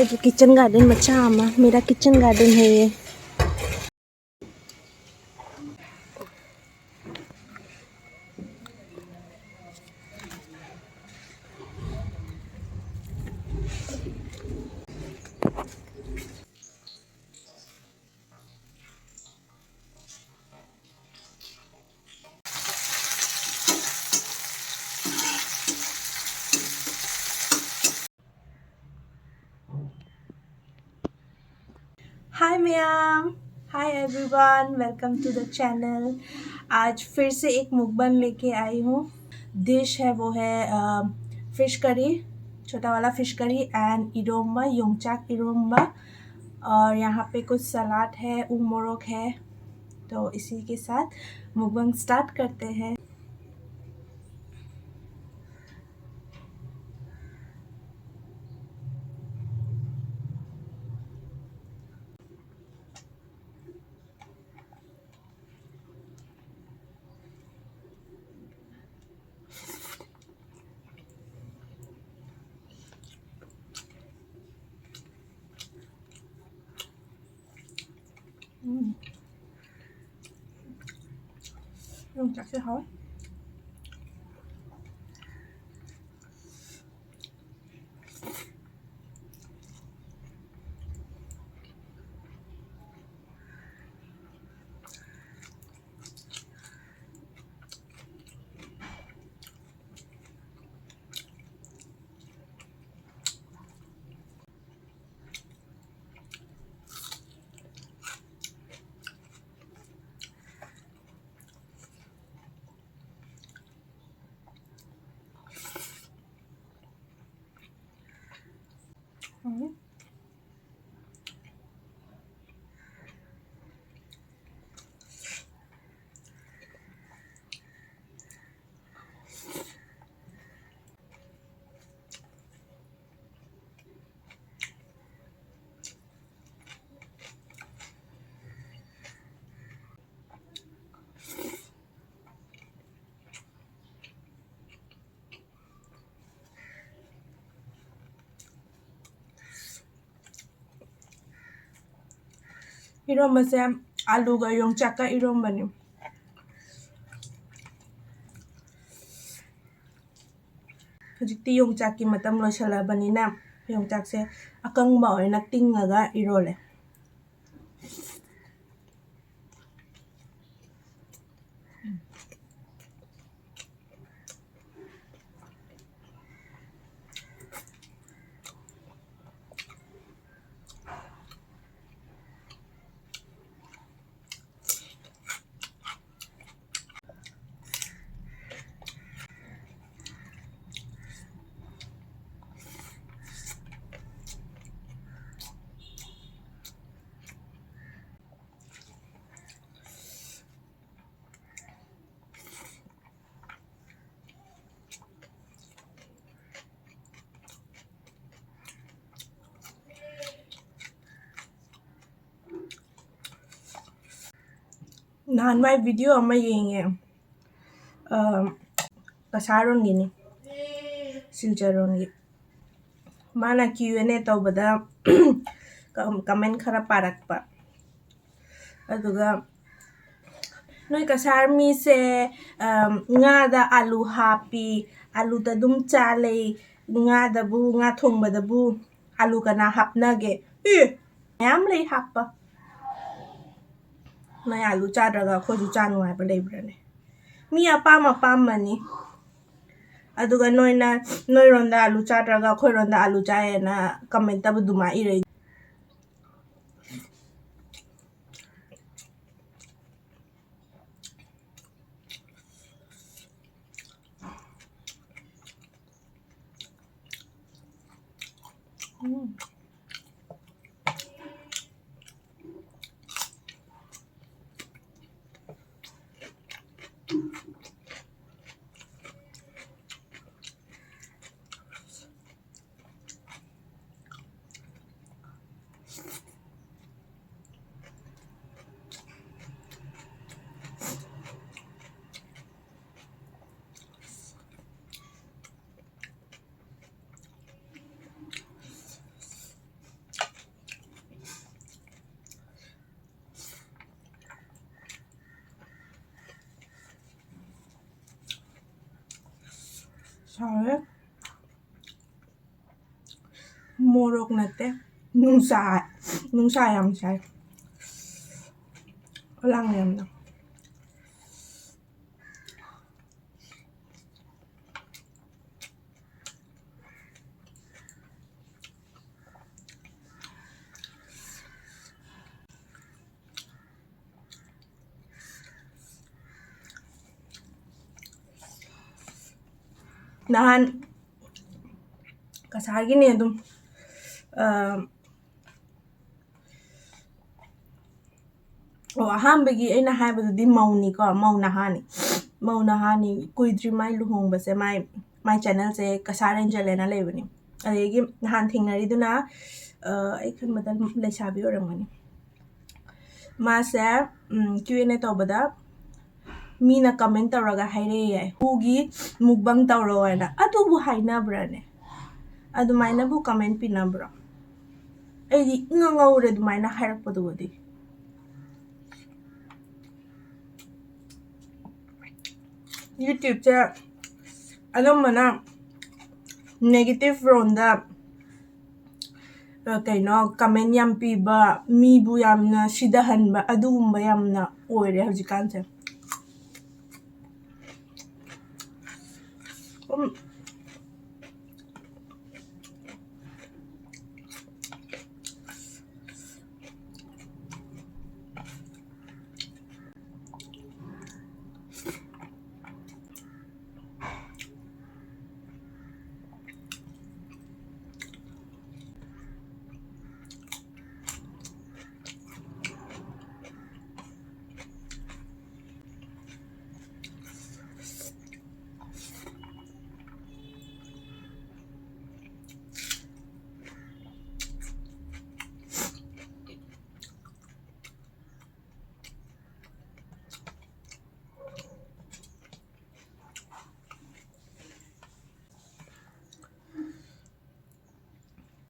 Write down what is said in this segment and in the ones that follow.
एक kitchen garden मचा आमा मेरा किचन गार्डन है ये। Hi ma'am, hi everyone, welcome to the channel. आज फिर से एक मुकबन लेके आई हूँ। डिश है वो है फिश करी, छोटा वाला fish curry and eromba, योंगचाक eromba. और यहाँ पे कुछ सलाद है, उमोरोक है। तो इसी के साथ मुकबन स्टार्ट करते हैं। योंगचाक से खाओ। इरोम्बा से आलू का योंगचाक का इरोम्बा नहीं। ꯍꯧꯖꯤꯛꯇꯤ ꯌꯣꯡꯆꯥꯛꯀꯤ ꯃꯇꯝ ꯂꯣꯏꯁꯜꯂꯛꯑꯕꯅꯤꯅ ꯌꯣꯡꯆꯥꯛꯁꯦ ꯑꯀꯪꯕ ꯑꯣꯏꯅ ꯇꯤꯡꯉꯒ ꯏꯔꯣꯜꯂꯦ꯫ ꯅꯍꯥꯟꯋꯥꯏ ꯚꯤꯗꯤꯑꯣ ꯑꯃ ꯌꯦꯡꯉꯦ, ꯀꯁꯥꯔꯔꯣꯟꯒꯤꯅꯤ, ꯁꯤꯜꯆꯔꯔꯣꯟꯒꯤ꯫ ꯃꯥꯅ Q&A ꯇꯧꯕꯗ ꯀꯃꯦꯟ ꯈꯔ ꯄꯥꯔꯛꯄ, ꯑꯗꯨꯒ ꯅꯣꯏ ꯀꯁꯥꯔ ꯃꯤꯁꯦ ꯉꯥꯗ ꯑꯥꯂꯨ ꯍꯥꯞꯄꯤ, ꯑꯥꯂꯨꯗ ꯑꯗꯨꯝ ꯆꯥꯂꯩ, ꯉꯥꯗꯕꯨ ꯉꯥ ꯊꯣꯡꯕꯗꯕꯨ ꯑꯥꯂꯨ ꯀꯅꯥ ꯍꯥꯞꯅꯒꯦ? ꯃꯌꯥꯝ ꯂꯩ ꯍꯥꯞꯄ꯫ ꯅꯣꯏ ꯑꯥꯂꯨ ꯆꯥꯗ꯭ꯔꯒ ꯑꯩꯈꯣꯏꯁꯨ ꯆꯥꯅꯨ ꯍꯥꯏꯕ ꯂꯩꯕ꯭ꯔꯅꯦ? ꯃꯤ ꯑꯄꯥꯝ ꯑꯄꯥꯝꯕꯅꯤ꯫ ꯑꯗꯨꯒ ꯅꯣꯏꯔꯣꯝꯗ ꯑꯥꯂꯨ ꯆꯥꯗ꯭ꯔꯒ ꯑꯩꯈꯣꯏꯔꯣꯝꯗ ꯑꯥꯂꯨ ꯆꯥꯏꯌꯦꯅ ꯀꯃꯦꯟꯇꯕꯨ ꯑꯗꯨꯃꯥꯏꯅ ꯏꯔꯩ꯫ ꯁꯥꯔꯦ ꯃꯣꯔꯣꯛ ꯅꯠꯇꯦ ꯅꯨꯡꯁꯥ ꯌꯥꯝ ꯁꯥꯏ ꯂꯥꯡꯉꯦ ꯌꯥꯝꯅ ꯅꯍꯥꯟ ꯀꯁꯥꯔꯒꯤꯅꯦ ꯑꯗꯨꯝ ꯑꯍꯥꯟꯕꯒꯤ ꯑꯩꯅ ꯍꯥꯏꯕꯗꯨꯗꯤ ꯃꯧꯅꯤꯀꯣ ꯃꯧ ꯅꯍꯥꯅꯤ ꯀꯨꯏꯗ꯭ꯔꯤ ꯃꯥꯏ ꯂꯨꯍꯣꯡꯕꯁꯦ ꯃꯥꯏ ꯆꯦꯅꯦꯜꯁꯦ ꯀꯁꯥꯔ ꯑꯦꯟꯖꯦꯜ ꯍꯥꯏꯅ ꯂꯩꯕꯅꯤ ꯑꯗꯒꯤ ꯅꯍꯥꯟ ꯊꯦꯡꯅꯔꯤꯗꯨꯅ ꯑꯩ ꯈꯟꯕꯗ ꯂꯩꯁꯥꯕꯤ ꯑꯣꯏꯔꯝꯒꯅꯤ मासे Q&A तौबदा मीना कमेंट तौरगा हाइरेये हुगी मुकबंग तौरो हैना अदुबु हाइनाब्राने अदुमाइनाबु कमेंट पिनाब्रा एदि इंगंगौरे दुमाइना हाइरकपदुबदि YouTube चे अनमना नेगेटिव रोंदा कइनो कमेंट याम पीबा मीबु यामना सिदहनबा अदुगुम्बा यामना ओइरे हजिकानसे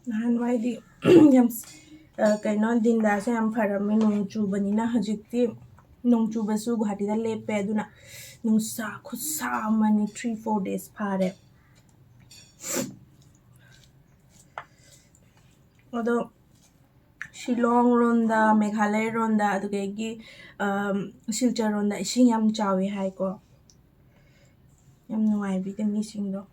नहानवाइदी यम कइनो दिनदासे यम फरमे नोंग चुबनिना हजिक्ति नोंग चुबसु गुवाहाटीदा लेपे अदुना नुंसा खुसा अमनि 3-4 days फारे अदो शिलोंग रोंदा मेघालय रोंदा अदुगेगी सिलचर रोंदा इसिंग यम चावे हाइको यम नुवाइबिदे मिसिंगदो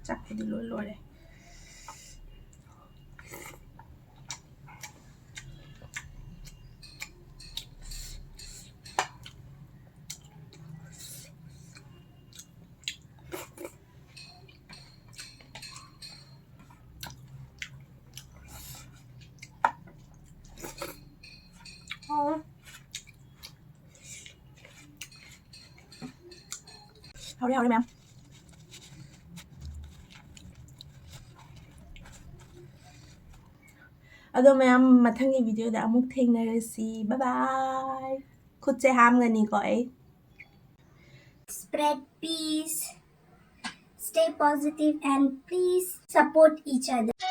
Chakudi lore Howdy, ma'am. अदो मैम मथंगी वीडियो दा अमुक थेंगनरसी बाय बाय खुद से हामगनी को ए Spread peace, stay positive, and please support each other.